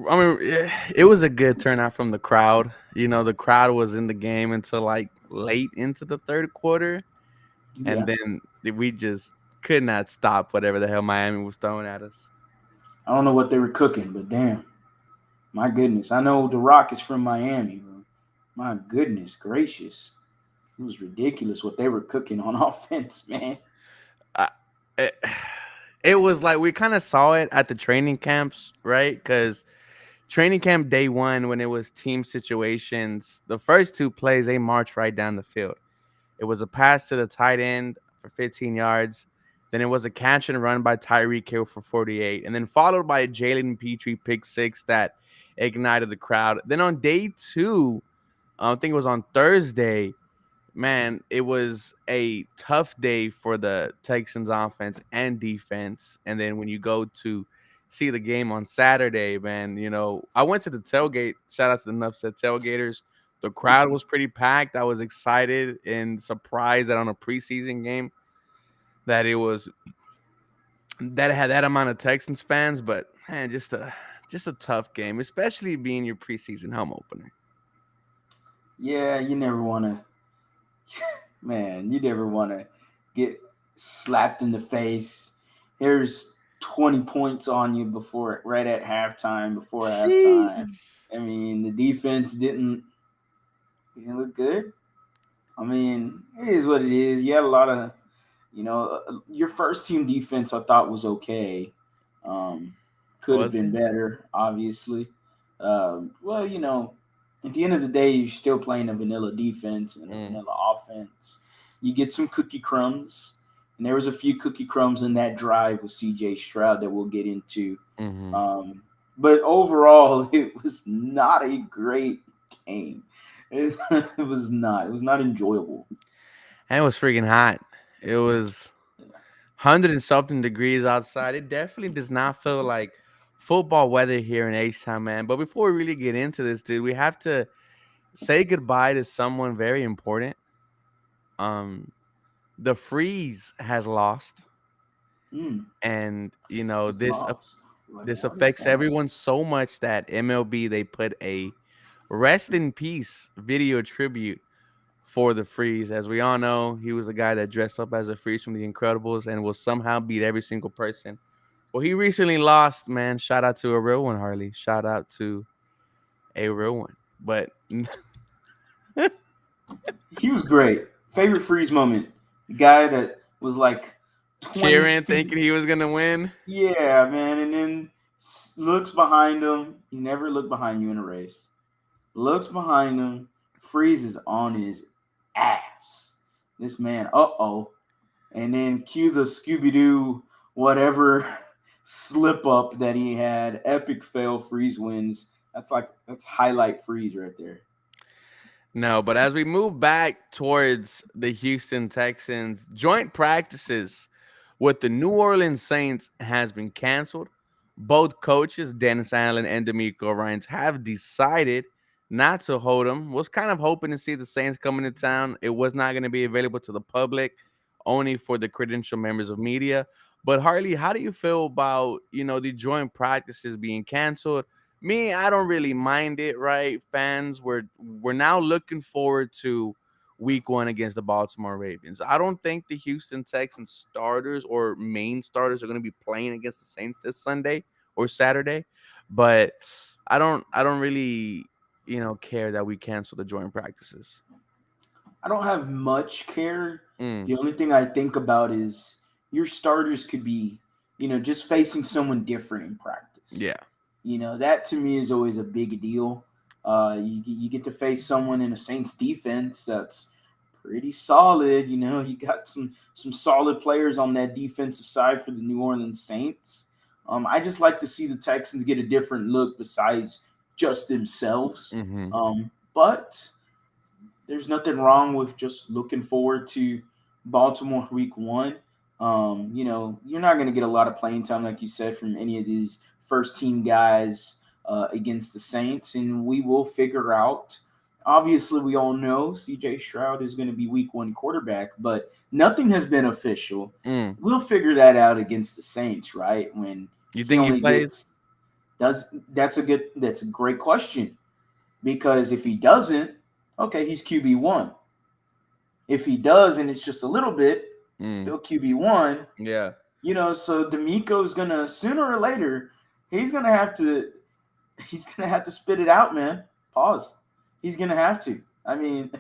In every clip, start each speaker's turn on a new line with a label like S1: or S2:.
S1: I mean, it was a good turnout from the crowd. The crowd was in the game until like late into the third quarter, and
S2: Yeah,
S1: then we just could not stop whatever the hell Miami was throwing at us.
S2: I don't know what they were cooking, but damn, my goodness, I know The Rock is from Miami, but my goodness gracious, it was ridiculous what they were cooking on offense, man.
S1: Uh, it, it was like we kind of saw it at the training camps, right? Because training camp day one, when it was team situations, the first two plays they marched right down the field. It was a pass to the tight end for 15 yards. Then it was a catch and run by Tyreek Hill for 48, and then followed by a Jalen Petrie pick six that ignited the crowd. Then on day two, I think it was on Thursday, man, it was a tough day for the Texans offense and defense. And then when you go to see the game on Saturday, man, I went to the tailgate. Shout out to the Nuffset tailgaters. The crowd was pretty packed. I was excited and surprised that on a preseason game that it had that amount of Texans fans. But man, just a tough game, especially being your preseason home opener.
S2: Yeah, you never want to, man, you never want to get slapped in the face. Here's 20 points on you right at halftime, before halftime.
S1: Sheesh.
S2: I mean, the defense didn't look good. I mean, it is what it is. You had a lot of, your first team defense I thought was okay. Um, could have
S1: Was
S2: been
S1: it?
S2: better, obviously. Well, at the end of the day, you're still playing a vanilla defense and a
S1: Mm.
S2: vanilla offense. You get some cookie crumbs, and there was a few cookie crumbs in that drive with C.J. Stroud that we'll get into.
S1: Hmm.
S2: But overall, it was not a great game. It was not. It was not enjoyable.
S1: And it was freaking hot. It was 100 and something degrees outside. It definitely does not feel like football weather here in H-Town, man. But before we really get into this, dude, we have to say goodbye to someone very important. Um, the Freeze has lost,
S2: Mm,
S1: and
S2: was lost. Like,
S1: this
S2: what is
S1: affects
S2: going on?
S1: everyone so much that MLB they put a rest in peace video tribute for the Freeze. As we all know, he was a guy that dressed up as a Freeze from The Incredibles and will somehow beat every single person. Well, he recently lost, man. Shout out to a real one, Harley. Shout out to a real one. But
S2: He was great. Favorite freeze moment. The guy that was like 20
S1: cheering,
S2: feet.
S1: thinking he was gonna win.
S2: Yeah, man. And then looks behind him. You never look behind you in a race. Looks behind him. Freezes on his ass. This man, uh-oh. And then cue the Scooby-Doo whatever slip up that he had. Epic fail. Freeze wins. That's highlight Freeze right there.
S1: No, but as we move back towards the Houston Texans, joint practices with the New Orleans Saints has been canceled. Both coaches, Dennis Allen and D'Amico Ryans, have decided not to hold them. Was kind of hoping to see the Saints coming to town. It was not going to be available to the public, only for the credential members of media. But Harley, how do you feel about the joint practices being canceled? Me, I don't really mind it, right? Fans, we're now looking forward to week one against the Baltimore Ravens. I don't think the Houston Texans starters or main starters are going to be playing against the Saints this Sunday or Saturday, but I don't really care that we cancel the joint practices.
S2: I don't have much care.
S1: Mm,
S2: The only thing I think about is your starters could be, just facing someone different in practice.
S1: yeah.
S2: That to me is always a big deal. You get to face someone in a Saints defense that's pretty solid. You got some solid players on that defensive side for the New Orleans Saints. I just like to see the Texans get a different look besides just themselves.
S1: Hmm.
S2: But there's nothing wrong with just looking forward to Baltimore week one. You're not going to get a lot of playing time, like you said, from any of these first team guys against the Saints, and we will figure out. Obviously, we all know CJ Stroud is going to be week one quarterback, but nothing has been official.
S1: Mm.
S2: We'll figure that out against the Saints, right? When
S1: You
S2: he
S1: think he
S2: only
S1: plays?
S2: gets That's a great question, because if he doesn't, okay, he's QB1. If he does and it's just a little bit,
S1: Mm,
S2: still QB1.
S1: yeah.
S2: So D'Amico's gonna, sooner or later, he's gonna have to he's gonna have to spit it out, man. Pause. He's gonna have to. I mean,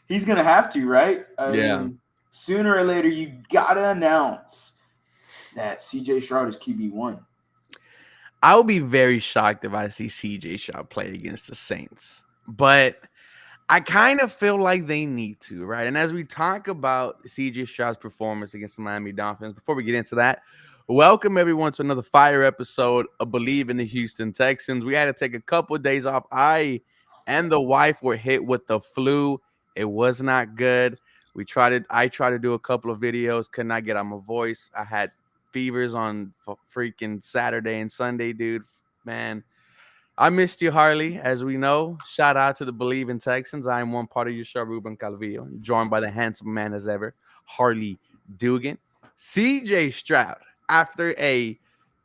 S2: he's gonna have to, right? I
S1: Yeah.
S2: mean, sooner or later, you gotta announce that CJ Stroud is QB1.
S1: I would be very shocked if I see CJ Stroud play against the Saints. But I kind of feel like they need to, right? And as we talk about CJ Stroud's performance against the Miami Dolphins, before we get into that, welcome everyone to another fire episode of Believe in the Houston Texans. We had to take a couple of days off. I and the wife were hit with the flu. It was not good. I tried to do a couple of videos, could not get out my voice. I had fevers on freaking Saturday and Sunday, dude. Man, I missed you, Harley. As we know, shout out to the Believe in Texans. I am one part of your show, Ruben Calvillo, joined by the handsome man as ever, Harley Dugan. CJ Stroud, after a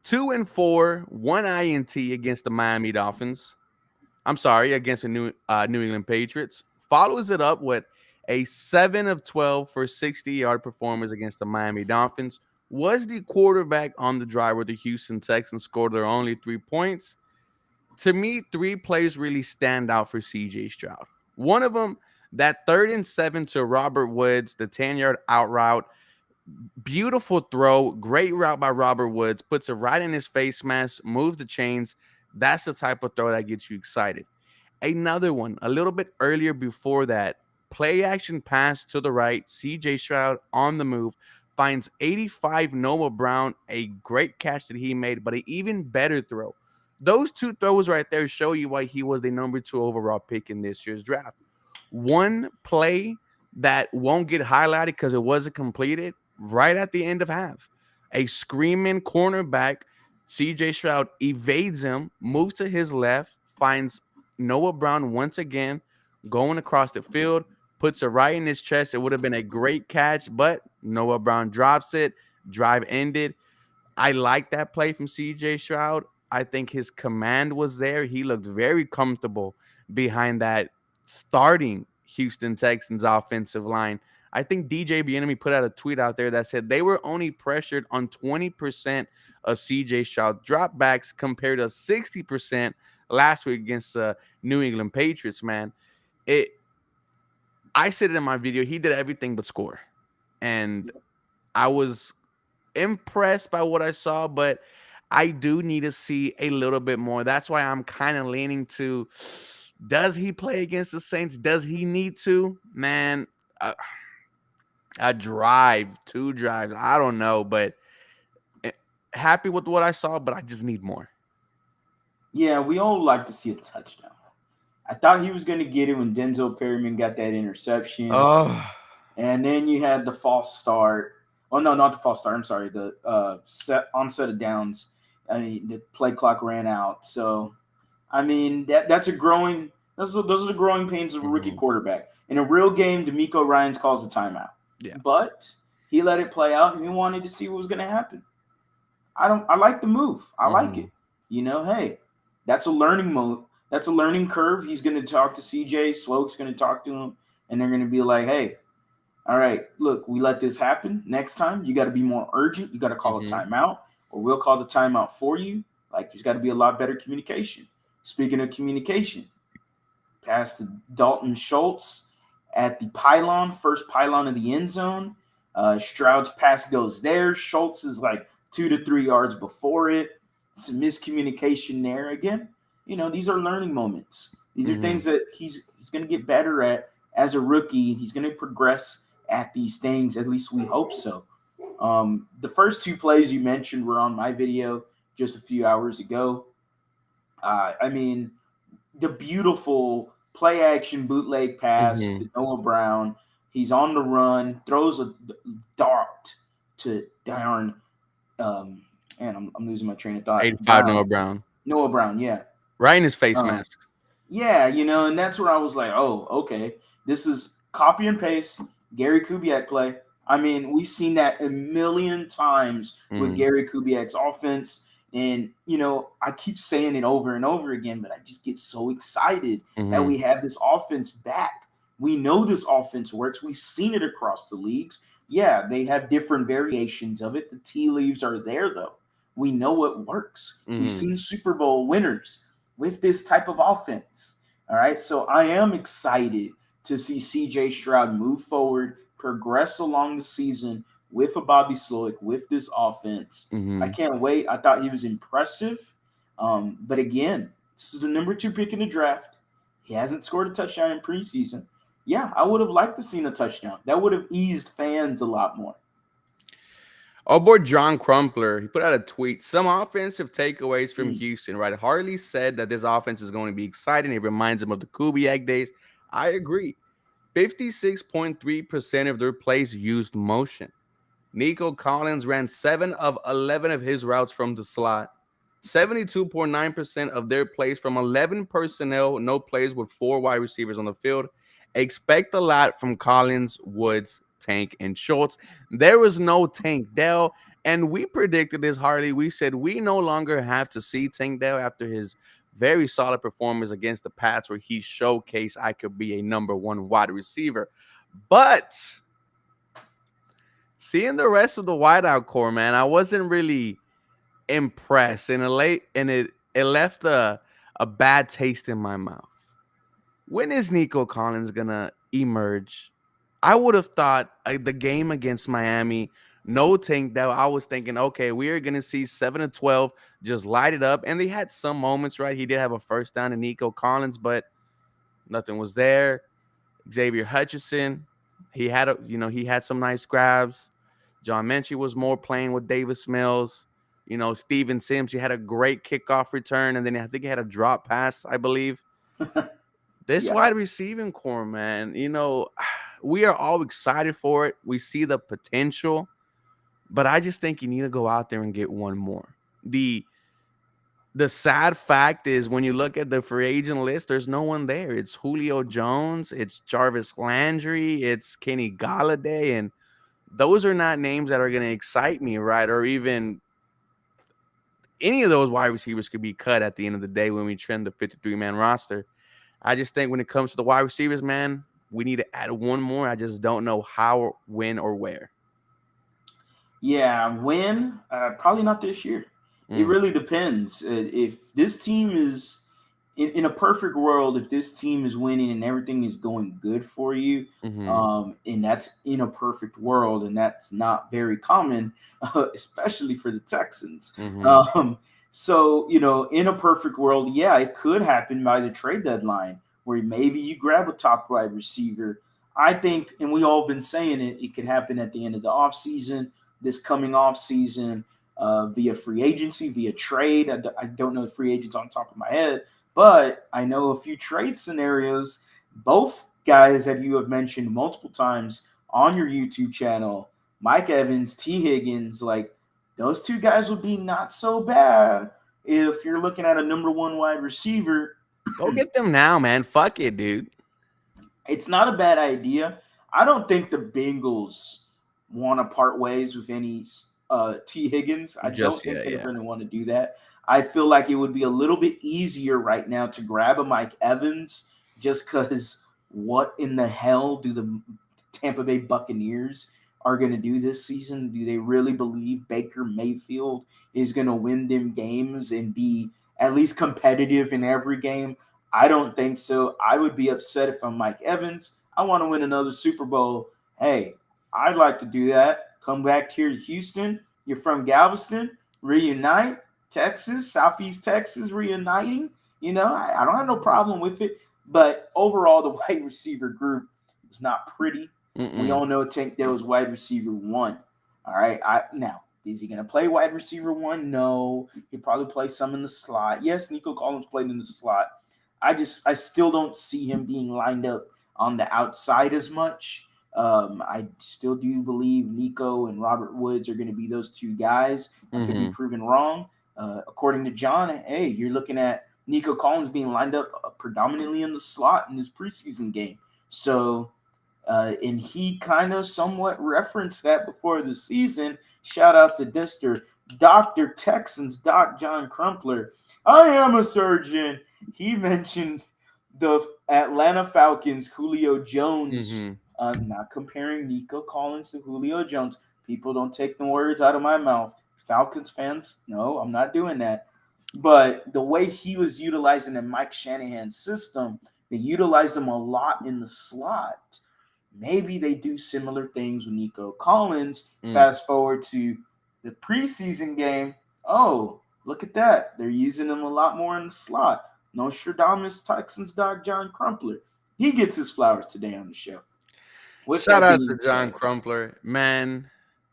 S1: 2-4, 1 INT against the Miami Dolphins, I'm sorry, against the New England Patriots, follows it up with a 7 of 12 for 60-yard performance against the Miami Dolphins. Was the quarterback on the drive where the Houston Texans scored their only 3 points. To me, 3 plays really stand out for CJ Stroud. One of them, that 3rd and 7 to Robert Woods, the 10-yard out route. Beautiful throw, great route by Robert Woods, puts it right in his face mask, moves the chains. That's the type of throw that gets you excited. Another one, a little bit earlier before that, play action pass to the right, CJ Stroud on the move, finds 85 Noah Brown, a great catch that he made, but an even better throw. Those 2 throws right there show you why he was the number 2 overall pick in this year's draft. One play that won't get highlighted because it wasn't completed right at the end of half. A screaming cornerback, CJ Stroud evades him, moves to his left, finds Noah Brown once again going across the field, puts it right in his chest. It would have been a great catch, but Noah Brown drops it. Drive ended. I like that play from CJ Stroud. I think his command was there. He looked very comfortable behind that starting Houston Texans offensive line. I think DJ Bieniemy put out a tweet out there that said they were only pressured on 20% of CJ Stroud dropbacks compared to 60% last week against the New England Patriots, man. It I said it in my video, he did everything but score. And I was impressed by what I saw, but I do need to see a little bit more. That's why I'm kind of leaning to, does he play against the Saints? Does he need to? Man, a drive, 2 drives, I don't know, but happy with what I saw, but I just need more.
S2: Yeah, we all like to see a touchdown. I thought he was going to get it when Denzel Perryman got that interception.
S1: Oh,
S2: And then you had the false start. Oh, no, not the false start. I'm sorry. The onset of downs. I mean, the play clock ran out. So, I mean, that's a growing – those are the growing pains of a rookie quarterback. In a real game, D'Amico Ryans calls a timeout.
S1: yeah.
S2: But he let it play out, and he wanted to see what was going to happen. I like the move. I like it. Hey, that's a learning mode. That's a learning curve. He's going to talk to CJ. Sloke's going to talk to him, and they're going to be like, hey, all right, look, we let this happen. Next time, you got to be more urgent. You got to call a timeout, or we'll call the timeout for you. Like, there's got to be a lot better communication. Speaking of communication, pass to Dalton Schultz at the pylon, first pylon of the end zone. Stroud's pass goes there. Schultz is like 2 to 3 yards before it. Some miscommunication there. Again, these are learning moments. These are things that he's going to get better at as a rookie. He's going to progress at these things. At least we hope so. The first 2 plays you mentioned were on my video just a few hours ago. I mean, the beautiful play action bootleg pass to Noah Brown. He's on the run, throws a dart to darn. And I'm losing my train of thought.
S1: 85 Noah Brown.
S2: Noah Brown, yeah.
S1: Right in his face mask.
S2: Yeah, and that's where I was like, oh, okay. This is copy and paste, Gary Kubiak play. I mean, we've seen that a million times with Gary Kubiak's offense. And, I keep saying it over and over again, but I just get so excited that
S1: Mm-hmm.
S2: we have this offense back. We know this offense works. We've seen it across the leagues. Yeah, they have different variations of it. The tea leaves are there, though. We know it works. We've
S1: Mm-hmm.
S2: seen Super Bowl winners with this type of offense. All right. So I am excited to see CJ Stroud move forward, progress along the season with a Bobby Slowick, with this offense. I
S1: Mm-hmm.
S2: can't wait. I thought he was impressive. But again, this is the number 2 pick in the draft. He hasn't scored a touchdown in preseason. Yeah, I would have liked to seen a touchdown. That would have eased fans a lot more.
S1: Our boy John Crumpler, he put out a tweet. Some offensive takeaways from
S2: Mm.
S1: Houston, right? Harley said that this offense is going to be exciting. It reminds him of the Kubiak days. I agree. 56.3% of their plays used motion. Nico Collins ran 7 of 11 of his routes from the slot. 72.9% of their plays from 11 personnel, no plays with 4 wide receivers on the field. Expect a lot from Collins, Woods, Tank, and Schultz. There was no Tank Dell, and we predicted this, Harley. We said we no longer have to see Tank Dell after his very solid performance against the Pats, where he showcased I could be a number 1 wide receiver. But seeing the rest of the wideout core, man, I wasn't really impressed, and it left a bad taste in my mouth. When is Nico Collins gonna emerge? I would have thought the game against Miami, no Tank that I was thinking, okay, we are gonna see 7-12 just light it up, and they had some moments, right? He did have a first down in Nico Collins, but nothing was there. Xavier Hutchinson, he had some nice grabs. John Menchie was more playing with Davis Mills. Steven Sims, he had a great kickoff return, and then I think he had a drop pass, I believe. This
S2: Yeah.
S1: wide receiving core, man, we are all excited for it. We see the potential, but I just think you need to go out there and get one more. The sad fact is when you look at the free agent list, there's no one there. It's Julio Jones, it's Jarvis Landry, it's Kenny Galladay, and those are not names that are going to excite me, right? Or even any of those wide receivers could be cut at the end of the day when we trend the 53-man roster. I just think when it comes to the wide receivers, man, we need to add one more. I just don't know how, when, or where.
S2: Yeah, when? Probably not this year. It
S1: Mm,
S2: really depends. If this team is in a perfect world, if this team is winning and everything is going good for you,
S1: mm-hmm,
S2: and that's in a perfect world, and that's not very common, especially for the Texans.
S1: mm-hmm,
S2: So in a perfect world, yeah, it could happen by the trade deadline where maybe you grab a top wide receiver. I think, and we all been saying it, it could happen at the end of the offseason, this coming off season, via free agency, via trade. I don't know the free agents on top of my head, but I know a few trade scenarios. Both guys that you have mentioned multiple times on your YouTube channel, Mike Evans, T. Higgins, like those two guys would be not so bad if you're looking at a number 1 wide receiver.
S1: go get them now, man. Fuck it, dude.
S2: It's not a bad idea. I don't think the Bengals want to part ways with any T. Higgins. I don't
S1: Just
S2: think
S1: yeah,
S2: they're
S1: yeah.
S2: going to want to do that. I feel like it would be a little bit easier right now to grab a Mike Evans just because what in the hell do the Tampa Bay Buccaneers are going to do this season? Do they really believe Baker Mayfield is going to win them games and be at least competitive in every game? I don't think so. I would be upset if I'm Mike Evans. I want to win another Super Bowl. Hey, I'd like to do that. Come back here to Houston. You're from Galveston. Reunite. Texas, Southeast Texas reuniting. I don't have no problem with it. But overall, the wide receiver group was not pretty. We
S1: Mm-mm.
S2: all know Tank Dell was wide receiver 1. All right. Now, is he going to play wide receiver 1? No. He'll probably play some in the slot. Yes, Nico Collins played in the slot. I still don't see him being lined up on the outside as much. I still do believe Nico and Robert Woods are going to be those two guys. I could be
S1: Mm-hmm.
S2: proven wrong. According to John, hey, you're looking at Nico Collins being lined up predominantly in the slot in this preseason game. So, and he kind of somewhat referenced that before the season. Shout out to Dister. Dr. Texans, Doc John Crumpler. I am a surgeon. He mentioned the Atlanta Falcons, Julio Jones.
S1: Mm-hmm.
S2: I'm not comparing Nico Collins to Julio Jones. People don't take the words out of my mouth. Falcons fans, no, I'm not doing that. But the way he was utilizing in Mike Shanahan's system, they utilized him a lot in the slot. Maybe they do similar things with Nico Collins.
S1: Mm.
S2: Fast forward to the preseason game. Oh, look at that. They're using him a lot more in the slot. Nostradamus Texans dog John Crumpler. He gets his flowers today on the show. With
S1: Shout
S2: that
S1: out to
S2: being
S1: John
S2: said,
S1: Crumpler. Man,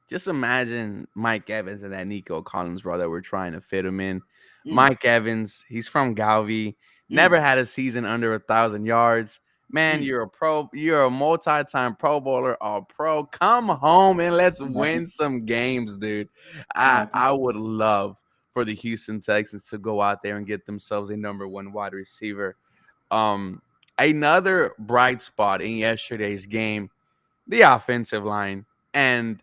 S1: just imagine Mike Evans and that Nico Collins brother we're trying to fit him in.
S2: mm,
S1: Mike Evans, he's from Galvey,
S2: mm,
S1: never had a season under 1,000 yards. Man,
S2: mm,
S1: you're a pro, you're a multi-time pro bowler, all pro. Come home and let's
S2: I'm happy.
S1: win some games, dude.
S2: I'm
S1: I
S2: happy.
S1: I would love for the Houston Texans to go out there and get themselves a number one wide receiver. Um, Another bright spot in yesterday's game, the offensive line. And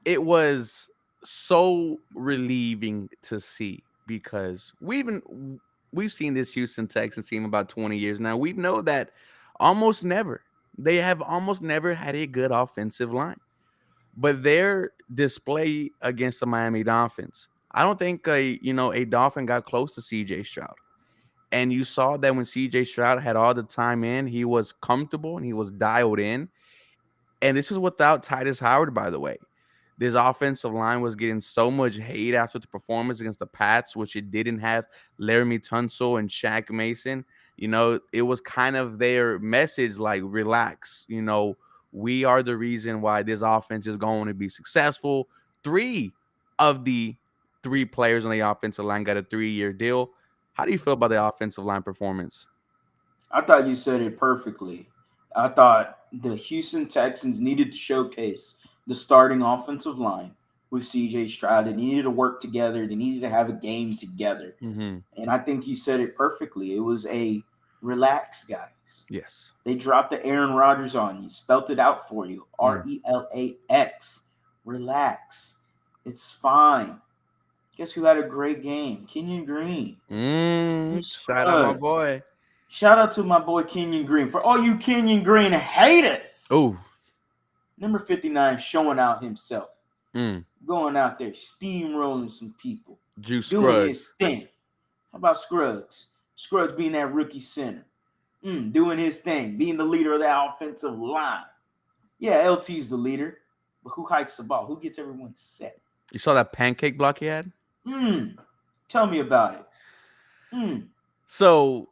S1: it was so relieving to see because we've seen this Houston Texans team about 20 years now. We know that almost never they have almost never had a good offensive line. But their display against the Miami Dolphins, I don't think a Dolphin got close to CJ Stroud. And you saw that when CJ Stroud had all the time in, he was comfortable and he was dialed in, and this is without Titus Howard, by the way. This offensive line was getting so much hate after the performance against the Pats, which it didn't have Laramie Tunsil and Shaq Mason. It was kind of their message like, relax. We are the reason why this offense is going to be successful. Three of the three players on the offensive line got a 3-year deal. How do you feel about the offensive line performance?
S2: I thought you said it perfectly. I thought the Houston Texans needed to showcase the starting offensive line with CJ Stroud. They needed to work together. They needed to have a game together.
S1: Mm-hmm.
S2: And I think you said it perfectly. It was a relax, guys.
S1: Yes.
S2: They dropped the Aaron Rodgers on you, spelt it out for you.
S1: Mm.
S2: Relax. Relax. It's fine. Guess who had a great game? Kenyon Green. Drew
S1: Shout out my
S2: Scruggs.
S1: boy.
S2: Shout out to my boy Kenyon Green. For all you Kenyon Green haters,
S1: Oh,
S2: number 59 showing out himself.
S1: mm.
S2: Going out there, steamrolling some people.
S1: Juice
S2: Doing his
S1: Scruggs.
S2: thing. How about Scruggs? Scruggs being that rookie center. Doing his thing. Being the leader of that offensive line. Yeah, LT's the leader. But who hikes the ball? Who gets everyone set?
S1: You saw that pancake block he had?
S2: Tell me about it.
S1: So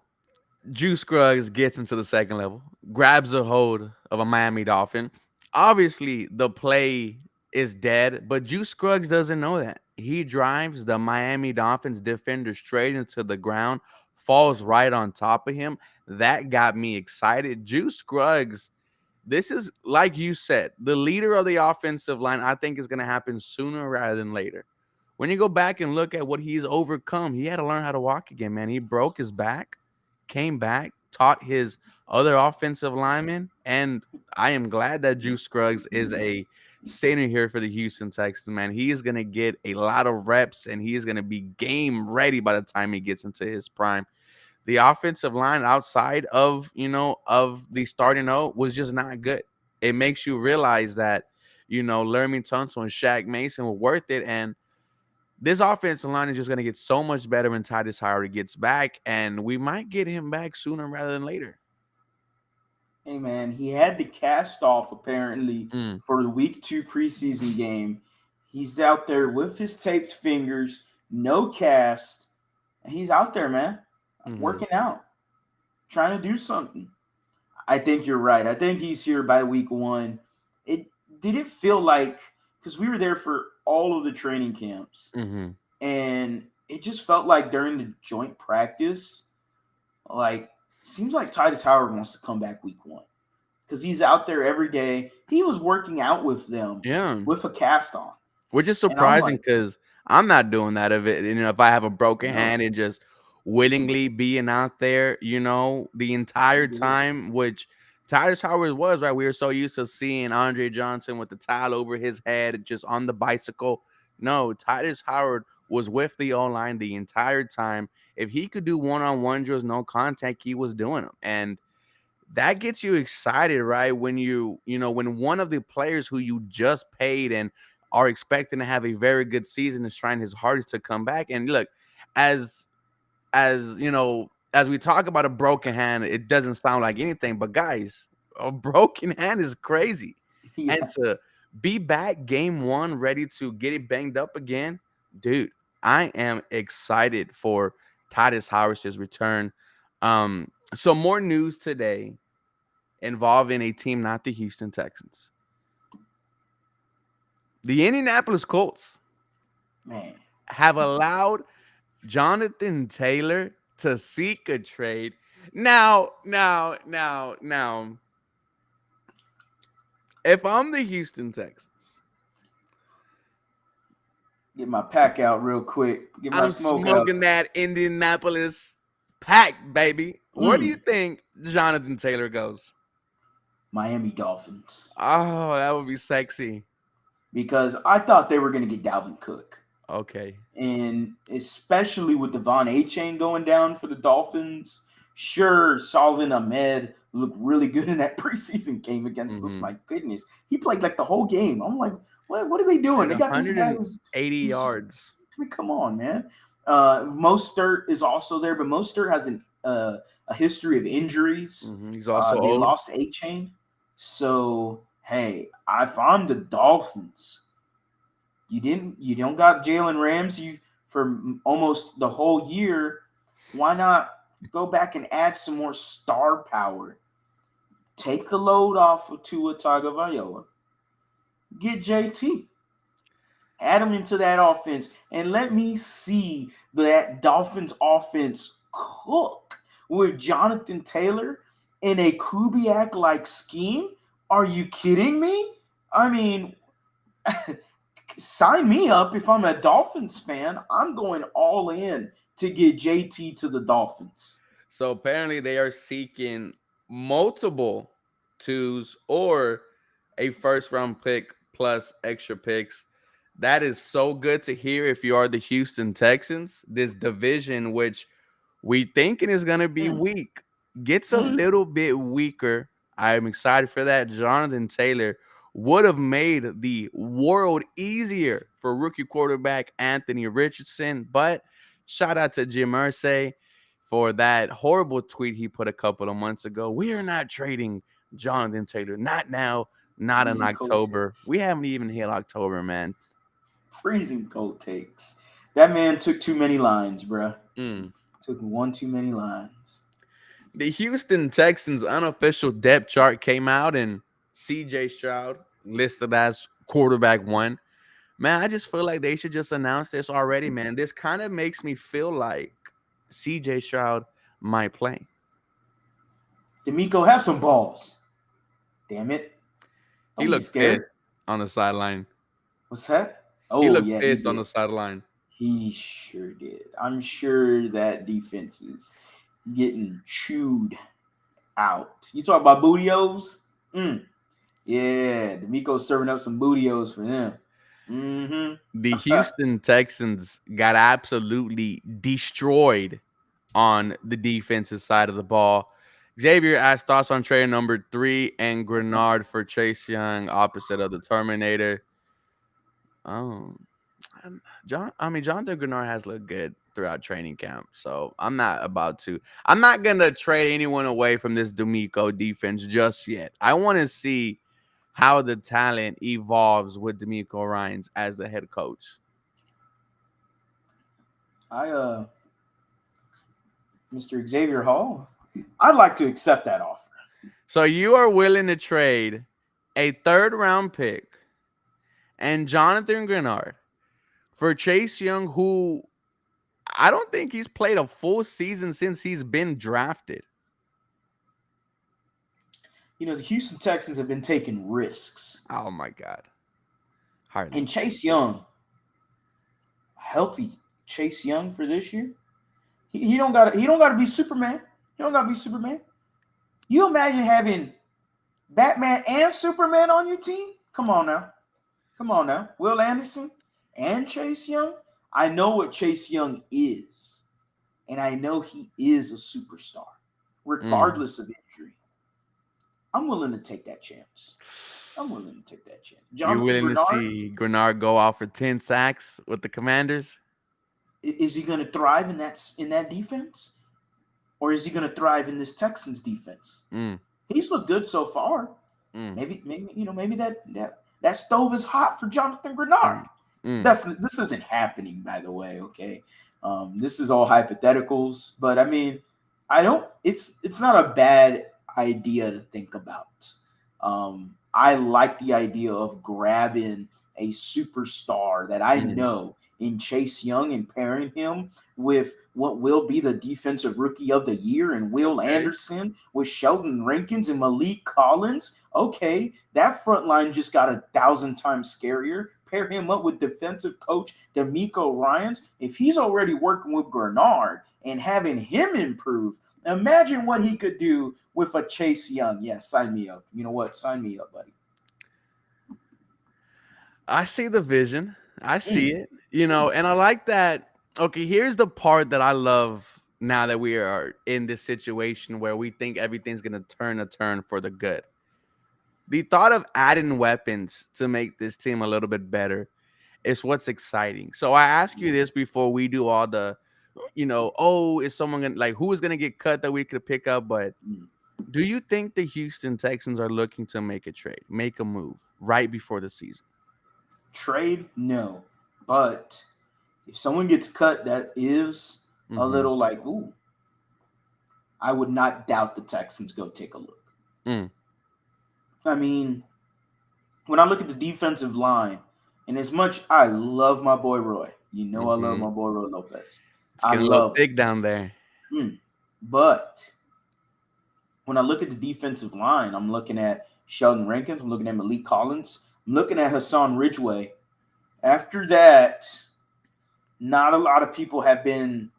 S1: Juice Scruggs gets into the second level, grabs a hold of a Miami Dolphin. Obviously, the play is dead, but Juice Scruggs doesn't know that. He drives the Miami Dolphins defender straight into the ground, falls right on top of him. That got me excited. Juice Scruggs, this is, like you said, the leader of the offensive line. I think is going to happen sooner rather than later. When you go back and look at what he's overcome, he had to learn how to walk again, man. He broke his back, came back, taught his other offensive linemen, and I am glad that Juice Scruggs is a senior here for the Houston Texans, man. He is going to get a lot of reps, and he is going to be game ready by the time he gets into his prime. The offensive line outside of the starting note was just not good. It makes you realize that, Laramie Tunsil and Shaq Mason were worth it, and this offensive line is just going to get so much better when Titus Howard gets back, and we might get him back sooner rather than later.
S2: Hey man, he had to cast off apparently
S1: Mm.
S2: for the week 2 preseason game. He's out there with his taped fingers, no cast, and he's out there, man,
S1: Mm-hmm.
S2: working out, trying to do something. I think you're right. I think he's here by week 1. It did it feel like, because we were there for all of the training camps,
S1: Mm-hmm.
S2: and it just felt like during the joint practice, like seems like Titus Howard wants to come back week 1 because he's out there every day. He was working out with them
S1: Yeah.
S2: with a cast on,
S1: Which is
S2: and I'm
S1: surprising
S2: like,
S1: because I'm not doing that of it. If I have a broken
S2: no,
S1: hand and just willingly being out there, the entire
S2: good.
S1: time, which Tyrus Howard was, right? We were so used to seeing Andre Johnson with the towel over his head, just on the bicycle. No, Titus Howard was with the O-line the entire time. If he could do one-on-one drills, no contact, he was doing them. And that gets you excited, right? When when one of the players who you just paid and are expecting to have a very good season is trying his hardest to come back. And look, as as we talk about a broken hand, it doesn't sound like anything, but guys, a broken hand is crazy. And
S2: Yeah.
S1: to be back game one, ready to get it banged up again, dude, I am excited for Titus Howard's return. So more news today involving a team not the Houston Texans. The Indianapolis Colts
S2: Man.
S1: have allowed Jonathan Taylor to seek a trade. Now, if I'm the Houston Texans,
S2: Get my pack out real quick. Get my
S1: I'm
S2: smoke out.
S1: smoking that Indianapolis pack, baby. Where do you think Jonathan Taylor goes?
S2: Miami Dolphins.
S1: Oh, that would be sexy.
S2: Because I thought they were going to get Dalvin Cook.
S1: Okay.
S2: And especially with Devon A-Chain going down for the Dolphins. Sure, Solvin Ahmed looked really good in that preseason game against us. My goodness. He played like the whole game. I'm like, what are they doing? They got this guy who's
S1: 80 yards.
S2: I mean, come on, man. Mostert is also there, but Mostert has a history of injuries.
S1: He's also
S2: they
S1: old.
S2: lost A-Chain. So, hey, if I'm the Dolphins, you don't got Jalen Ramsey for almost the whole year. Why not go back and add some more star power? Take the load off of Tua Tagovailoa. Get JT. Add him into that offense and let me see that Dolphins offense cook with Jonathan Taylor in a Kubiak-like scheme. Are you kidding me? I mean, sign me up if I'm a Dolphins fan. I'm going all in to get JT to the Dolphins.
S1: So apparently they are seeking multiple twos or a first round pick plus extra picks. That is so good to hear if you are the Houston Texans. This division, which we thinking is going to be weak, gets a little bit weaker. I'm excited for that. Jonathan Taylor would have made the world easier for rookie quarterback Anthony Richardson. But shout out to Jim Irsay for that horrible tweet he put a couple of months ago. We are not trading Jonathan Taylor. Not now. Not in October. We haven't even hit October, man.
S2: Freezing cold takes. That man took too many lines, bruh. Took one too many lines.
S1: The Houston Texans unofficial depth chart came out, and CJ Stroud listed as quarterback one. Man, I just feel like they should just announce this already, man. This kind of makes me feel like CJ Stroud might play.
S2: D'Amico, have some balls. Damn it.
S1: He looked pissed on the sideline.
S2: What's that? Oh,
S1: he looked
S2: yeah,
S1: pissed on the sideline.
S2: He sure did. I'm sure that defense is getting chewed out. You talk about bootios? Yeah, D'Amico's serving up some bootios for them.
S1: The Houston Texans got absolutely destroyed on the defensive side of the ball. Xavier asked thoughts on trade number 3 and Grenard for Chase Young, opposite of the Terminator. Jonathan Grenard has looked good throughout training camp, so I'm not gonna trade anyone away from this D'Amico defense just yet. I want to see how the talent evolves with D'Amico Ryans as the head coach.
S2: Mr. Xavier Hall, I'd like to accept that offer.
S1: So you are willing to trade a 3rd round pick and Jonathan Grenard for Chase Young, who I don't think he's played a full season since he's been drafted.
S2: You know, the Houston Texans have been taking risks.
S1: Oh, my God. Hardly.
S2: And Chase Young, healthy Chase Young for this year, he don't gotta be Superman. He don't gotta be Superman. You imagine having Batman and Superman on your team? Come on now. Will Anderson, and Chase Young, I know what Chase Young is, and I know he is a superstar,
S1: Mm.
S2: regardless of injury. I'm willing to take that chance. I'm willing to take that chance.
S1: You
S2: Jonathan
S1: willing to
S2: Bernard,
S1: see Grenard go off for 10 sacks with the Commanders?
S2: is he going to thrive in that defense, or is he going to thrive in this Texans defense?
S1: Mm.
S2: He's looked good so far.
S1: Mm.
S2: Maybe that stove is hot for Jonathan Grenard.
S1: Mm. Mm.
S2: This isn't happening, by the way. Okay, this is all hypotheticals, but I mean, I don't. It's not a bad idea to think about. I like the idea of grabbing a superstar that I
S1: Mm.
S2: know in Chase Young and pairing him with what will be the defensive rookie of the year and Will
S1: Okay.
S2: Anderson with Sheldon Rankins and Malik Collins. Okay, that front line just got 1,000 times scarier. Pair him up with defensive coach D'Amico Ryans. If he's already working with Grenard and having him improve, imagine what he could do with a Chase Young. Yeah, sign me up. You know what? Sign me up, buddy.
S1: I see the vision. I see
S2: Mm,
S1: it. You know, and I like that. Okay, here's the part that I love now that we are in this situation where we think everything's going to turn a turn for the good. The thought of adding weapons to make this team a little bit better is what's exciting. So I ask you this before we do all the, oh, is someone gonna like who is gonna get cut that we could pick up? But
S2: mm.
S1: do you think the Houston Texans are looking to make a trade, make a move right before the season?
S2: Trade, no. But if someone gets cut, that is a
S1: Mm-hmm.
S2: little like, ooh, I would not doubt the Texans go take a look.
S1: Mm.
S2: I mean, when I look at the defensive line, and as much I love my boy Roy, you know I love
S1: Mm-hmm.
S2: my boy Roy Lopez.
S1: It's
S2: I
S1: getting a little
S2: love
S1: thick down there.
S2: him. But when I look at the defensive line, I'm looking at Sheldon Rankins, I'm looking at Malik Collins, I'm looking at Hassan Ridgeway. After that, not a lot of people have been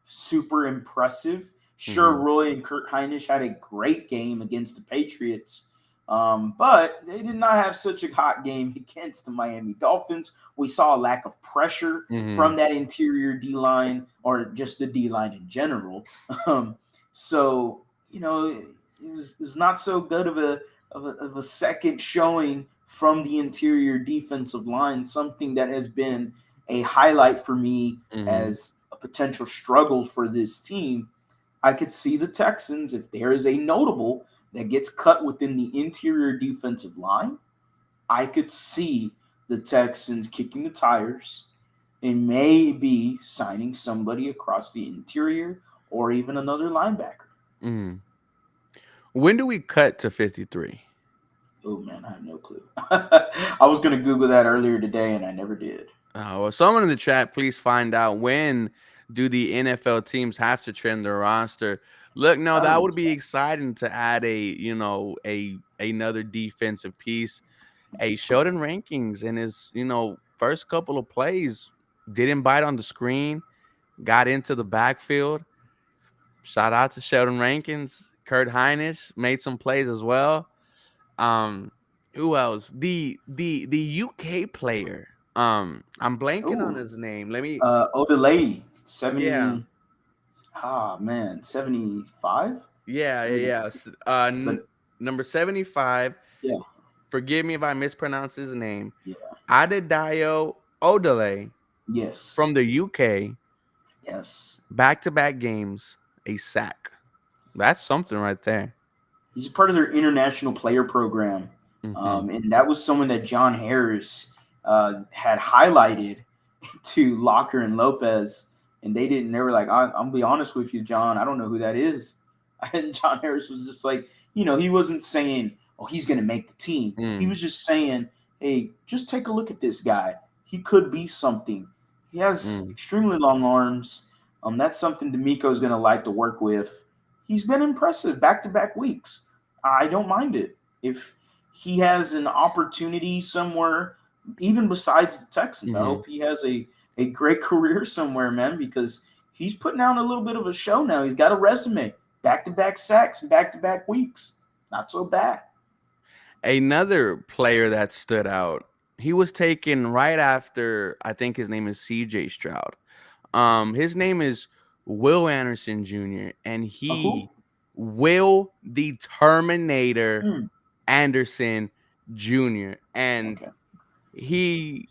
S2: super impressive. Sure,
S1: Mm-hmm.
S2: Roy and Kurt Heinisch had a great game against the Patriots, but they did not have such a hot game against the Miami Dolphins. We saw a lack of pressure
S1: Mm-hmm.
S2: from that interior D line or just the D line in general. Um, so, it was not so good of a second showing from the interior defensive line, something that has been a highlight for me
S1: Mm-hmm.
S2: as a potential struggle for this team. I could see the Texans, if there is a notable that gets cut within the interior defensive line, I could see the Texans kicking the tires and maybe signing somebody across the interior or even another linebacker.
S1: Mm-hmm. When do we cut to 53?
S2: Oh man, I have no clue. I was gonna Google that earlier today and I never did.
S1: Well, someone in the chat, please find out when do the NFL teams have to trim their roster. Look, no,
S2: That
S1: that
S2: was
S1: would be exciting to add a another defensive piece. A Sheldon Rankings in his first couple of plays didn't bite on the screen, got into the backfield. Shout out to Sheldon Rankins. Kurt Heinisch made some plays as well. Um, who else? The UK player. I'm blanking on
S2: oh
S1: his name. Let me.
S2: Odelay
S1: Yeah,
S2: 70. Ah man, 75,
S1: yeah, yeah, yeah.
S2: 76. But
S1: Number 75.
S2: yeah,
S1: Forgive me if I mispronounce his name.
S2: yeah,
S1: Adedayo Odele
S2: yes,
S1: from the UK.
S2: yes.
S1: Back-to-back games, a sack. That's something right there.
S2: He's a part of their international player program,
S1: Hmm.
S2: and that was someone that John Harris had highlighted to Locker and Lopez, and they didn't. They were like, "I'm be honest with you, John. I don't know who that is." And John Harris was just like, he wasn't saying, "Oh, he's going to make the team." He
S1: Mm,
S2: was just saying, "Hey, just take a look at this guy. He could be something. He has
S1: mm,
S2: extremely long arms. That's something D'Amico is going to like to work with. He's been impressive back to back weeks. I don't mind it if he has an opportunity somewhere, even besides the Texans. I
S1: mhm.
S2: hope he has a great career somewhere, man, because he's putting out a little bit of a show now. He's got a resume, back to back sacks, back to back weeks. Not so bad.
S1: Another player that stood out. He was taken right after, I think his name is CJ Stroud. His name is Will Anderson Jr. and
S2: Who?
S1: he Will the Terminator
S2: Hmm.
S1: Anderson Jr. And
S2: Okay.
S1: he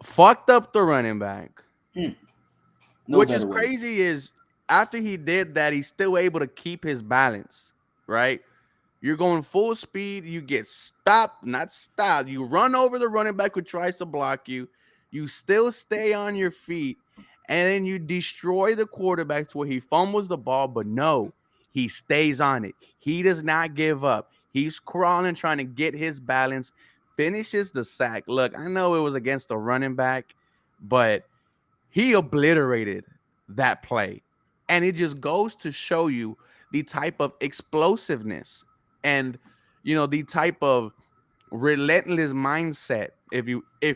S1: fucked up the running back.
S2: Hmm. No
S1: Which is
S2: better ways.
S1: crazy is after he did that, he's still able to keep his balance, right? You're going full speed. You get stopped, not stopped. You run over the running back who tries to block you. You still stay on your feet. And then you destroy the quarterback to where he fumbles the ball. But no, he stays on it. He does not give up. He's crawling, trying to get his balance, finishes the sack. Look, I know it was against a running back, but he obliterated that play. And it just goes to show you the type of explosiveness and the type of relentless mindset, if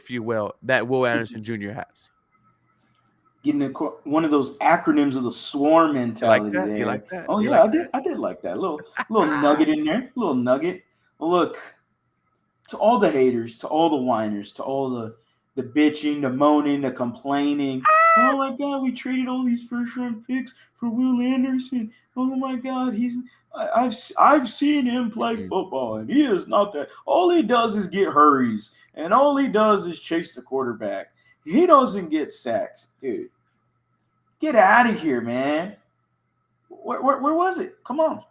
S1: you will, that Will Anderson Jr. has.
S2: Getting one of those acronyms of the swarm
S1: You like
S2: mentality
S1: that? You like
S2: there.
S1: that?
S2: Oh
S1: You
S2: yeah,
S1: like
S2: I did.
S1: that?
S2: I did like that little nugget in there. Little nugget. Well, look, to all the haters, to all the whiners, to all the bitching, the moaning, the complaining. Oh my God, we traded all these first round picks for Will Anderson. Oh my God, I've seen him play
S1: Mm-mm.
S2: football, and he is not that. All he does is get hurries, and all he does is chase the quarterback. He doesn't get sacks, dude. Get out of here, man. Where was it? Come on.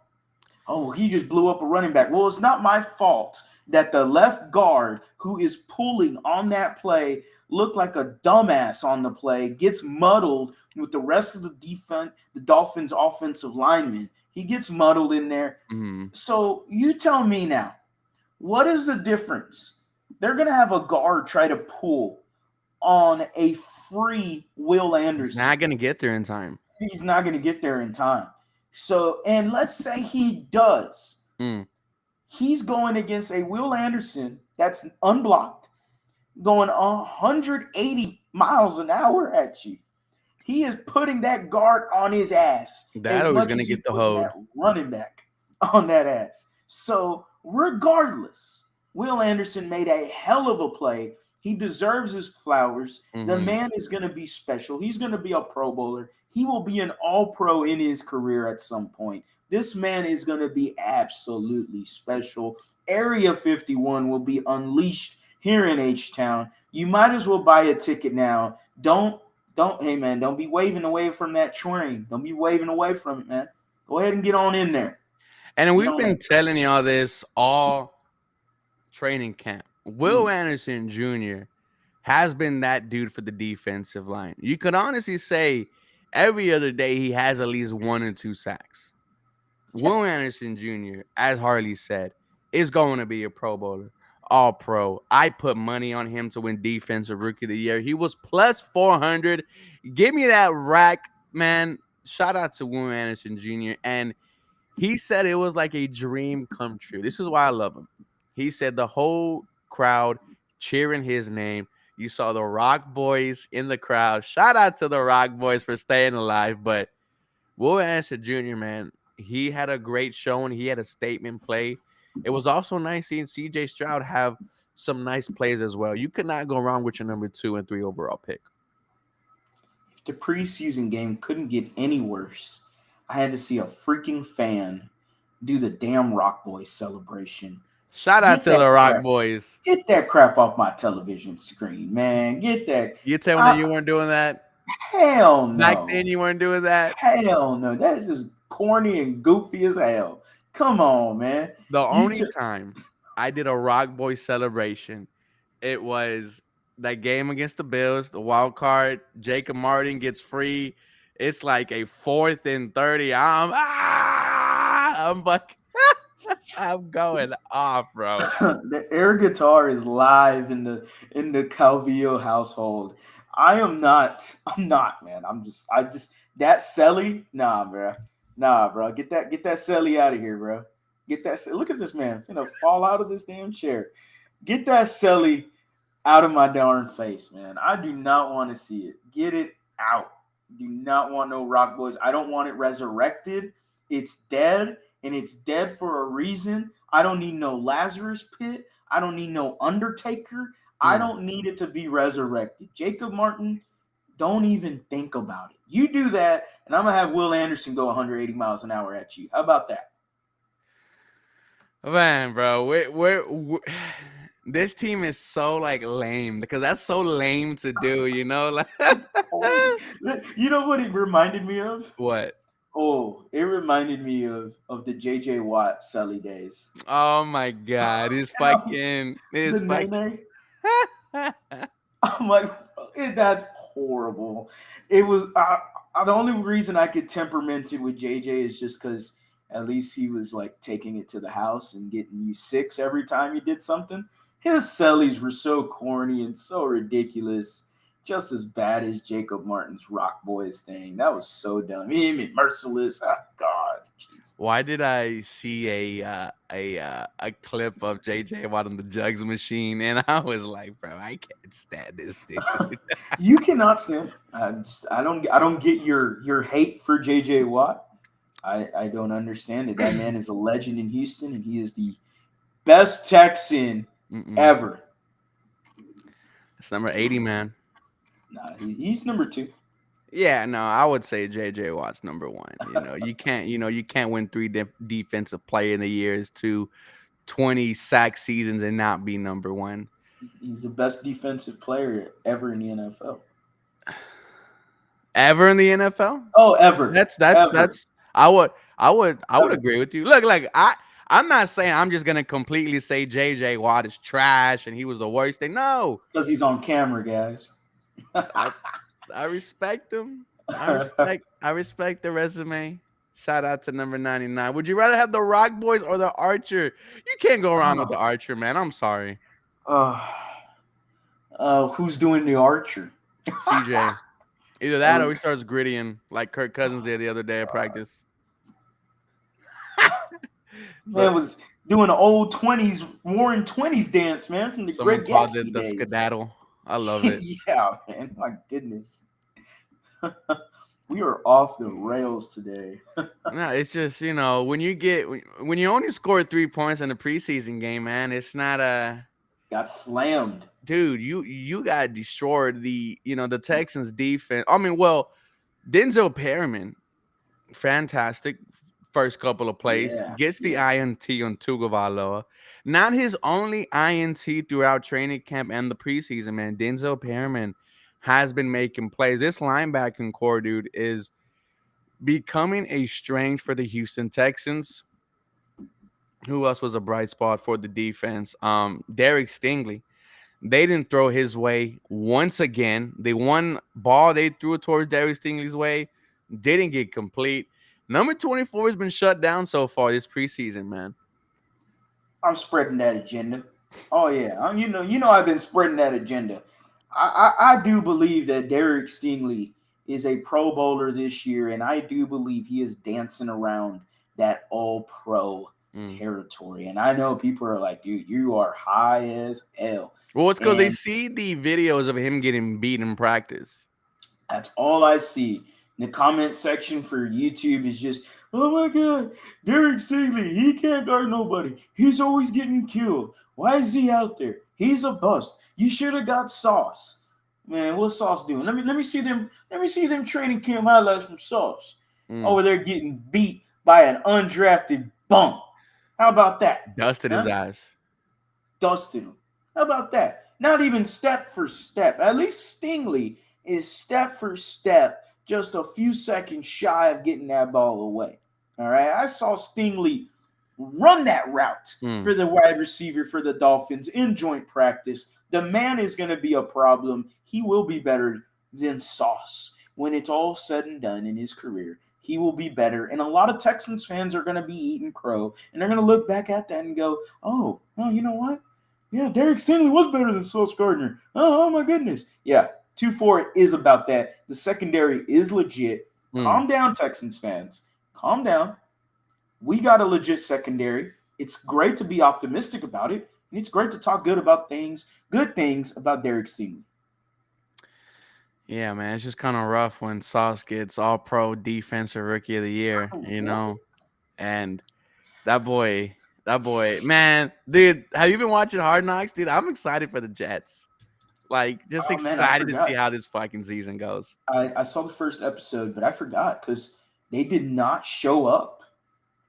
S2: Oh, he just blew up a running back. Well, it's not my fault that the left guard who is pulling on that play looked like a dumbass on the play, gets muddled with the rest of the defense, the Dolphins offensive linemen. He gets muddled in there.
S1: Mhm.
S2: So you tell me now, what is the difference? They're going to have a guard try to pull on a free Will
S1: He's
S2: Anderson.
S1: not gonna get there in time.
S2: He's not going to get there in time. So, and let's say he does.
S1: Mm.
S2: He's going against a Will Anderson that's unblocked, going 180 miles an hour at you. He is putting that guard on his ass
S1: That
S2: as
S1: or he's
S2: much
S1: gonna
S2: as he's
S1: get the
S2: putting
S1: hold.
S2: that running back on that ass. So, regardless, Will Anderson made a hell of a play. He deserves his flowers. The
S1: Hmm.
S2: man is going to be special. He's going to be a Pro Bowler. He will be an All Pro in his career at some point. This man is going to be absolutely special. Area 51 will be unleashed here in H Town. You might as well buy a ticket now. Hey man, don't be waving away from that train. Don't be waving away from it, man. Go ahead and get on in there.
S1: And
S2: Get
S1: we've
S2: on
S1: been
S2: there.
S1: telling y'all this all training camp. Will
S2: Mm.
S1: Anderson Jr. has been that dude for the defensive line. You could honestly say every other day he has at least 1 or 2 sacks.
S2: Yeah.
S1: Will Anderson Jr., as Harley said, is going to be a Pro Bowler, All Pro. I put money on him to win Defensive Rookie of the Year. He was plus 400. Give me that rack, man. Shout out to Will Anderson Jr. And he said it was like a dream come true. This is why I love him. He said the whole crowd cheering his name. You saw the Rock Boys in the crowd. Shout out to the Rock Boys for staying alive. But Will Anderson Jr., man, he had a great showing. He had a statement play. It was also nice seeing CJ Stroud have some nice plays as well. You could not go wrong with your number 2 and 3 overall pick.
S2: If the preseason game couldn't get any worse, I had to see a freaking fan do the damn Rock Boy celebration.
S1: Shout out
S2: Get
S1: to
S2: that
S1: the Rock
S2: crap.
S1: Boys.
S2: Get that crap off my television screen, man. Get that.
S1: You tell me that
S2: I,
S1: you weren't doing that?
S2: hell
S1: Back
S2: no.
S1: then you weren't doing that?
S2: Hell no. That is just corny and goofy as hell. Come on, man.
S1: The
S2: You
S1: only
S2: took
S1: time I did a Rock Boy celebration, it was that game against the Bills, the wild card. Jacob Martin gets free. It's like a 4th and 30. I'm like, I'm going off, bro.
S2: the air guitar is live in the Calvillo household. I'm not, man. I just that Selly, nah, bro. Nah, bro. Get that Selly out of here, bro. Look at this man. Finna fall out of this damn chair. Get that Selly out of my darn face, man. I do not want to see it. Get it out. Do not want no Rock Boys. I don't want it resurrected. It's dead, and it's dead for a reason. I don't need no Lazarus pit. I don't need no Undertaker. I don't need it to be resurrected. Jacob Martin, don't even think about it. You do that, and I'm gonna have Will Anderson go 180 miles an hour at you. How about that?
S1: Man, bro, this team is so like lame because that's so lame to do, you know? Like
S2: It's corny. You know what it reminded me of?
S1: what?
S2: Oh, it reminded me of the J.J. Watt Sully days.
S1: Oh my god,
S2: The
S1: his fucking
S2: Nene. I'm like, that's horrible. It was the only reason I could temperament it with JJ is just because at least he was like taking it to the house and getting you six every time he did something. His sellies were so corny and so ridiculous, just as bad as Jacob Martin's Rock Boys thing. That was so dumb. Him and Merciless. Oh, God. Jesus.
S1: Why did I see a clip of JJ Watt on the jugs machine and I was like, bro, I can't stand this dude.
S2: You cannot stand. I don't get your hate for JJ Watt. I don't understand it. That man is a legend in Houston, and he is the best Texan ever.
S1: It's number 80, man.
S2: Nah, he's number 2.
S1: Yeah, no, I would say JJ Watt's number 1. You can't win 3 defensive player in the years to 20 sack seasons and not be number 1.
S2: He's the best defensive player ever in the NFL.
S1: Ever in the NFL?
S2: Oh, ever.
S1: That's I would agree with you. Look, like I'm not saying I'm just gonna completely say JJ Watt is trash and he was the worst thing. No,
S2: because he's on camera, guys.
S1: I respect him. I respect the resume. Shout out to number 99. Would you rather have the Rock Boys or the Archer? You can't go wrong with the Archer, man. I'm sorry.
S2: Who's doing the Archer?
S1: CJ. Either that or he starts grittying like Kirk Cousins did the other day at practice.
S2: Man was doing the old 20s, Warren 20s dance, man, from the Great Gatsby
S1: the
S2: days.
S1: skedaddle. I love it.
S2: Yeah, man. My goodness. We are off the rails today.
S1: No, it's just, when you only score 3 points in the preseason game, man, it's not
S2: got slammed.
S1: Dude, you got destroyed. The Texans defense. I mean, well, Denzel Perryman, fantastic first couple of plays, gets the INT on Tagovailoa. Not his only INT throughout training camp and the preseason, man. Denzel Perryman has been making plays. This linebacking core, dude, is becoming a strength for the Houston Texans. Who else was a bright spot for the defense? Derek Stingley. They didn't throw his way once again. The one ball they threw towards Derek Stingley's way didn't get complete. Number 24 has been shut down so far this preseason, man.
S2: I'm spreading that agenda. Oh yeah, you know I've been spreading that agenda. I do believe that Derek Stingley is a Pro Bowler this year, and I do believe he is dancing around that All-Pro territory. And I know people are like, dude, you are high as hell.
S1: Well, it's because they see the videos of him getting beat in practice.
S2: That's all I see. The comment section for YouTube is just, oh my God, Derek Stingley, he can't guard nobody. He's always getting killed. Why is he out there? He's a bust. You should have got Sauce. Man, what's Sauce doing? Let me see them. Let me see them training camp highlights from Sauce. Over there getting beat by an undrafted bum. How about that?
S1: Dusted his ass.
S2: Dusted him. How about that? Not even step for step. At least Stingley is step for step, just a few seconds shy of getting that ball away. All right. I saw Stingley run that route for the wide receiver for the Dolphins in joint practice. The man is going to be a problem. He will be better than Sauce when it's all said and done in his career. He will be better. And a lot of Texans fans are going to be eating crow, and they're going to look back at that and go, oh, you know what? Yeah, Derek Stingley was better than Sauce Gardner. Oh my goodness. Yeah, 2-4 is about that. The secondary is legit. Calm down, Texans fans. Calm down. We got a legit secondary. It's great to be optimistic about it, and it's great to talk good things about Derek Stingley.
S1: Yeah, man, it's just kind of rough when Sauce gets All-Pro Defensive Rookie of the Year, and that boy, man, dude, have you been watching Hard Knocks, dude? I'm excited for the Jets. Like, just
S2: Oh man, I
S1: excited to see
S2: forgot.
S1: how this fucking season goes.
S2: I saw the first episode, but I forgot because they did not show up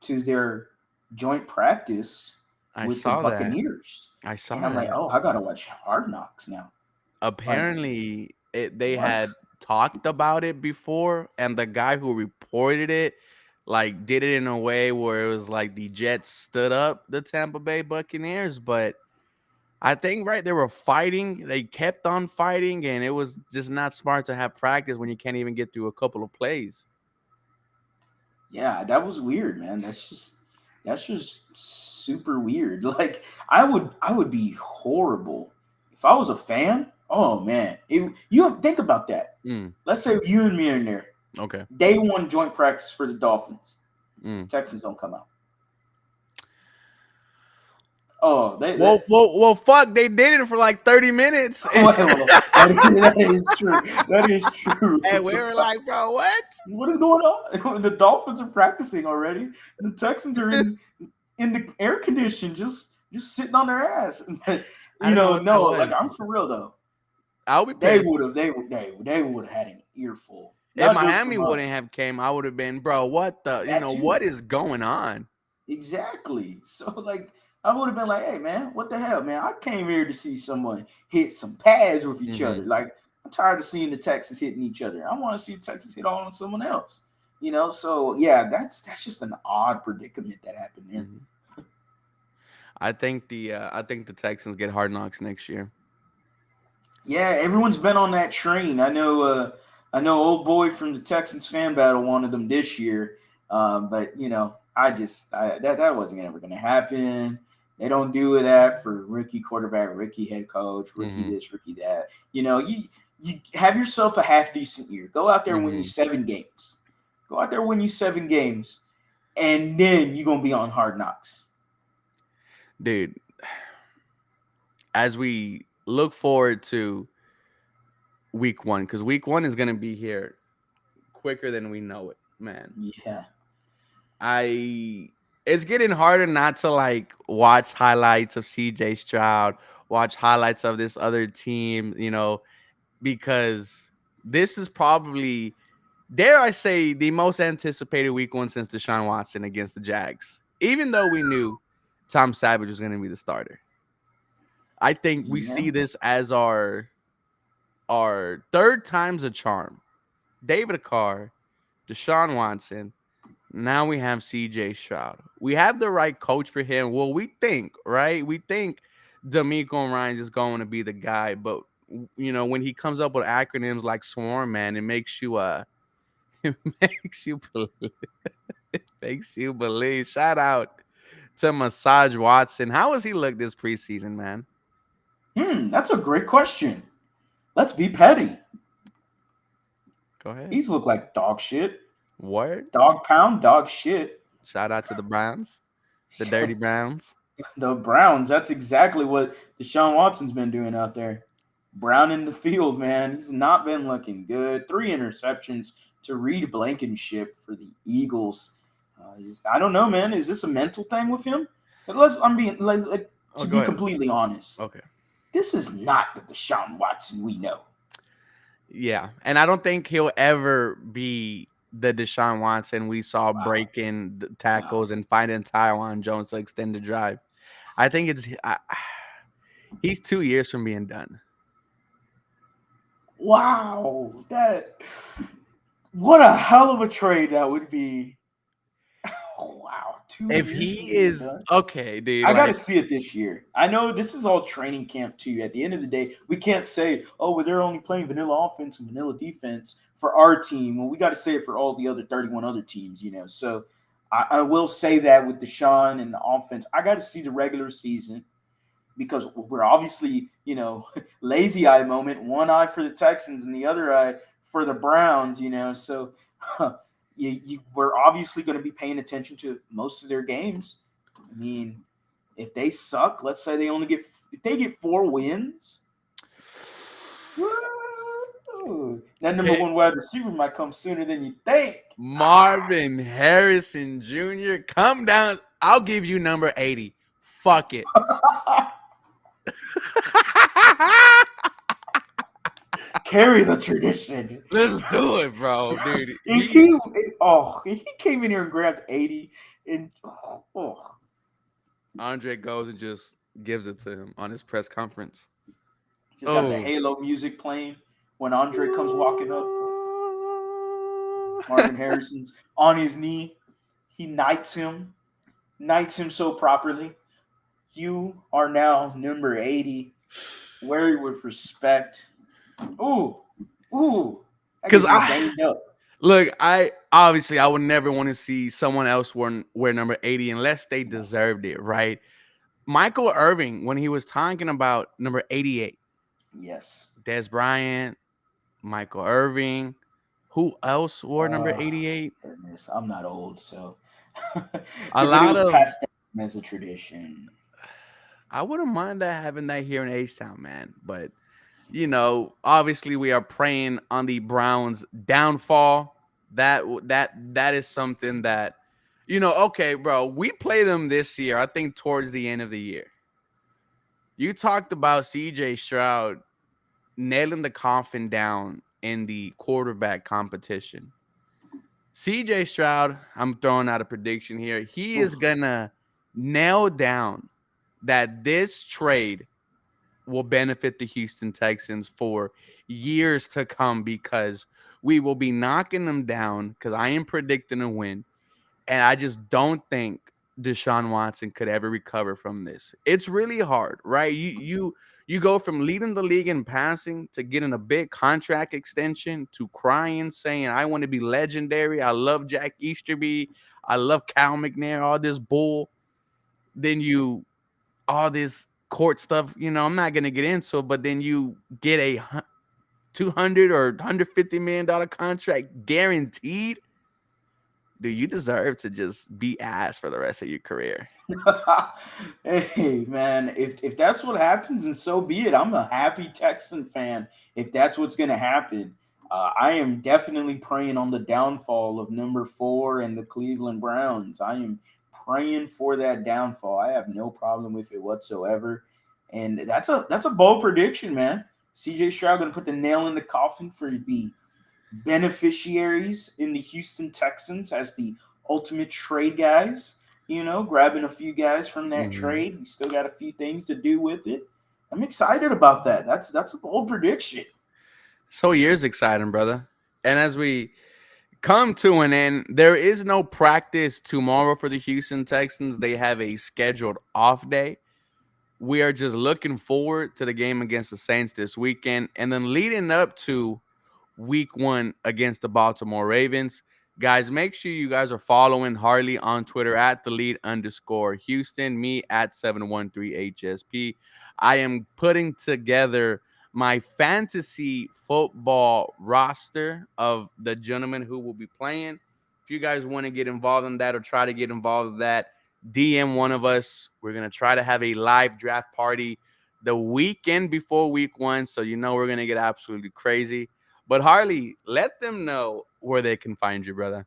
S2: to their joint practice
S1: I
S2: with the
S1: saw that.
S2: Buccaneers.
S1: I
S2: And
S1: saw
S2: I'm like,
S1: that.
S2: oh, I gotta watch Hard Knocks now. Like,
S1: Apparently, they
S2: what?
S1: had talked about it before, and the guy who reported it, like, did it in a way where it was like the Jets stood up the Tampa Bay Buccaneers, but I think right they were fighting. They kept on fighting, and it was just not smart to have practice when you can't even get through a couple of plays.
S2: Yeah, that was weird, man. That's just super weird. Like I would be horrible if I was a fan. Oh man, you think about that.
S1: Mm,
S2: Let's say you and me are in there.
S1: okay.
S2: Day one joint practice for the Dolphins.
S1: Mm.
S2: Texans don't come out. Oh, they
S1: Well, fuck! They did it for like 30 minutes,
S2: well, that is true. That is true.
S1: and we were like, "Bro, what?"
S2: What is going on? The Dolphins are practicing already. The Texans are in the air condition, just sitting on their ass.
S1: I don't know what that
S2: No, like
S1: was.
S2: I'm for real though.
S1: I'll be
S2: They
S1: pissed.
S2: would have they would have had an earful.
S1: If
S2: Not just
S1: Miami
S2: from
S1: wouldn't
S2: us.
S1: have came, I would have been, bro. What the?
S2: That
S1: What
S2: too.
S1: is going on?
S2: Exactly. So like I would have been like, hey man, what the hell, man? I came here to see someone hit some pads with each
S1: Hmm.
S2: other. Like I'm tired of seeing the Texans hitting each other. I want to see the Texans hit on someone else. So yeah, that's just an odd predicament that happened there.
S1: Hmm. I think the Texans get Hard Knocks next year.
S2: Yeah, everyone's been on that train. I know old boy from the Texans fan battle wanted them this year. But that wasn't ever gonna happen. They don't do that for rookie quarterback, rookie head coach, rookie
S1: Hmm.
S2: this, rookie that. You have yourself a half decent year. Go out there and win you
S1: Hmm.
S2: 7 games. Go out there and win you 7 games, and then you're gonna be on Hard Knocks.
S1: Dude, as we look forward to week one, because week one is gonna be here quicker than we know it, man.
S2: Yeah.
S1: I It's getting harder not to like watch highlights of CJ Stroud, watch highlights of this other team, because this is probably, dare I say, the most anticipated week one since Deshaun Watson against the Jags. Even though we knew Tom Savage was going to be the starter, I think we
S2: Yeah.
S1: see this as our third time's a charm. David Carr, Deshaun Watson. Now we have CJ Stroud. We have the right coach for him. Well, we think, right? We think D'Amico Ryan's is going to be the guy, but when he comes up with acronyms like Swarm Man, it makes you it makes you believe. It makes you believe. Shout out to Massage Watson. How has he looked this preseason, man?
S2: That's a great question. Let's be petty.
S1: Go ahead.
S2: He's looked like dog shit.
S1: Word.
S2: Dog pound, dog shit.
S1: Shout out to the Browns, the Dirty Browns.
S2: The Browns, that's exactly what Deshaun Watson's been doing out there. Brown in the field, man. He's not been looking good. 3 interceptions to Reed Blankenship for the Eagles. I don't know, man. Is this a mental thing with him? I'm being like
S1: Oh,
S2: to
S1: go
S2: be
S1: ahead.
S2: completely honest.
S1: Okay.
S2: This is not the Deshaun Watson we know.
S1: Yeah, and I don't think he'll ever be the Deshaun Watson we saw
S2: Wow.
S1: breaking the
S2: Wow.
S1: tackles and finding Taiwan Jones to extend the drive. I think he's 2 years from being done.
S2: Wow. What a hell of a trade that would be. Wow. two
S1: If
S2: years
S1: he
S2: from being
S1: is
S2: done.
S1: okay, dude,
S2: I got to
S1: like,
S2: see it this year. I know this is all training camp too. At the end of the day, we can't say, "Oh, well, they're only playing vanilla offense and vanilla defense for our team." Well, we got to say it for all the other 31 other teams, So I will say that with Deshaun and the offense, I got to see the regular season because we're obviously, lazy eye moment. One eye for the Texans and the other eye for the Browns. So we're obviously going to be paying attention to most of their games. I mean, if they suck, let's say if they get 4 wins, woo, that number
S1: okay,
S2: one wide receiver might come sooner than you think.
S1: Marvin Harrison Jr., come down. I'll give you number 80. Fuck it.
S2: carry the tradition.
S1: Let's do it, bro, dude.
S2: If he came in here and grabbed 80 and
S1: Andre goes and just gives it to him on his press conference.
S2: just got the
S1: Oh.
S2: Halo music playing when Andre comes walking up. Marvin Harrison's on his knee. He knights him so properly. You are now number 80. Wear it with respect. Ooh. That
S1: Because
S2: gets me banged up.
S1: look, I would never want to see someone else wear number 80 unless they deserved it, right? Michael Irving, when he was talking about number 88,
S2: Yes.
S1: Des Bryant, Michael Irving, who else wore number 88?
S2: Goodness, I'm not old, so
S1: A
S2: everybody
S1: lot
S2: was
S1: of
S2: passed down as a tradition.
S1: I wouldn't mind that having that here in H-Town, man. But obviously we are praying on the Browns' downfall. That is something that, okay, bro. We play them this year. I think towards the end of the year. You talked about C.J. Stroud nailing the coffin down in the quarterback competition. C.J. Stroud, I'm throwing out a prediction here. He is
S2: Oof.
S1: gonna nail down that this trade will benefit the Houston Texans for years to come because we will be knocking them down because I am predicting a win. And I just don't think Deshaun Watson could ever recover from this. It's really hard, right? You go from leading the league in passing to getting a big contract extension to crying, saying, I want to be legendary. I love Jack Easterby. I love Cal McNair, all this bull. Then all this court stuff, I'm not going to get into it, but then you get a 200 or $150 million contract guaranteed. Dude, you deserve to just be ass for the rest of your career.
S2: Hey man, if that's what happens, and so be it. I'm a happy Texan fan. If that's what's going to happen, I am definitely praying on the downfall of number 4 and the Cleveland Browns. I am praying for that downfall. I have no problem with it whatsoever, and that's a bold prediction, man. CJ Stroud going to put the nail in the coffin for the beneficiaries in the Houston Texans as the ultimate trade guys. Grabbing a few guys from that trade. We still got a few things to do with it. I'm excited about that. That's a bold prediction.
S1: So year's exciting, brother. And as we come to an end, there is no practice tomorrow for the Houston Texans. They have a scheduled off day. We are just looking forward to the game against the Saints this weekend. And then leading up to week 1 against the Baltimore Ravens. Guys, make sure you guys are following Harley on Twitter at @TheLead_Houston, me at 713HSP. I am putting together my fantasy football roster of the gentlemen who will be playing. If you guys want to get involved in that or try to get involved in that, DM one of us. We're going to try to have a live draft party the weekend before week 1. So we're going to get absolutely crazy. But Harley, let them know where they can find you, brother.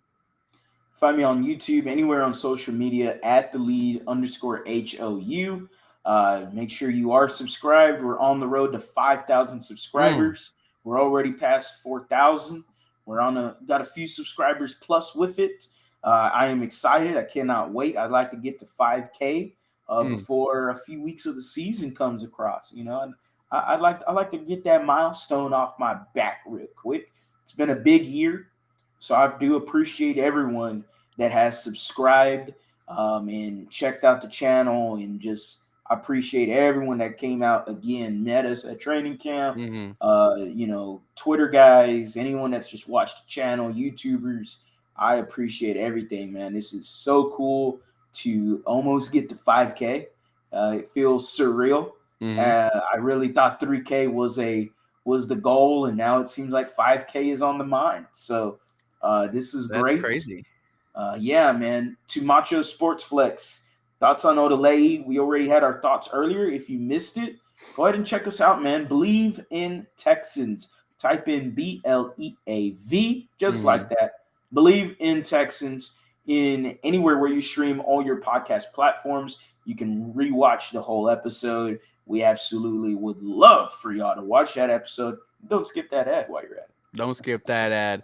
S2: Find me on YouTube, anywhere on social media at @TheLead_HOU. Make sure you are subscribed. We're on the road to 5,000 subscribers. We're already past 4,000. We're got a few subscribers plus with it. I am excited. I cannot wait. I'd like to get to 5K before a few weeks of the season comes across. And I'd like to get that milestone off my back real quick. It's been a big year, so I do appreciate everyone that has subscribed and checked out the channel, and just I appreciate everyone that came out again, met us at training camp. Twitter guys, anyone that's just watched the channel, YouTubers. I appreciate everything, man. This is so cool to almost get to 5K. It feels surreal. I really thought 3K was the goal, and now it seems like 5K is on the mind. So this is great.
S1: That's crazy.
S2: Yeah, man. To Macho Sports Flex, thoughts on Odelay. We already had our thoughts earlier. If you missed it, go ahead and check us out, man. Believe in Texans. Type in BLEAV, just like that. Believe in Texans in anywhere where you stream all your podcast platforms. You can rewatch the whole episode. We absolutely would love for y'all to watch that episode. Don't skip that ad while you're at it.
S1: Don't skip that ad.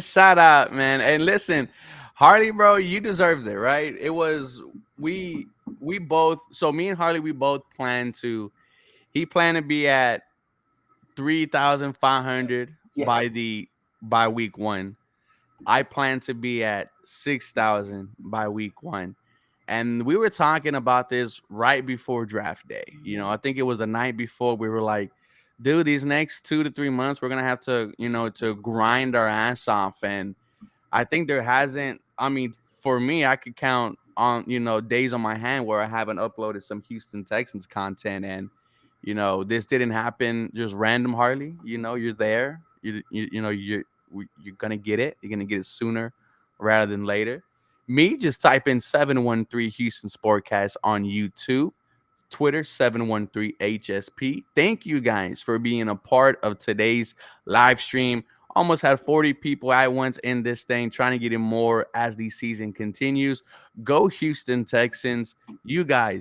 S1: Shout out, man. And listen, Harley, bro, you deserved it, right? It was we both. So me and Harley, we both planned to. He planned to be at 3,500
S2: Yeah.
S1: by week one. I plan to be at 6,000 by week one. And we were talking about this right before draft day. I think it was the night before. We were like, dude, these next 2 to 3 months, we're going to have to, to grind our ass off. And I think there hasn't, I mean, for me, I could count on, days on my hand where I haven't uploaded some Houston Texans content. And, this didn't happen just random, Harley. You're there. You're gonna get it. You're gonna get it sooner rather than later. Me, just type in 713 Houston Sportcast on YouTube, Twitter 713 HSP. Thank you guys for being a part of today's live stream. Almost had 40 people at once in this thing, trying to get in more as the season continues. Go Houston Texans. You guys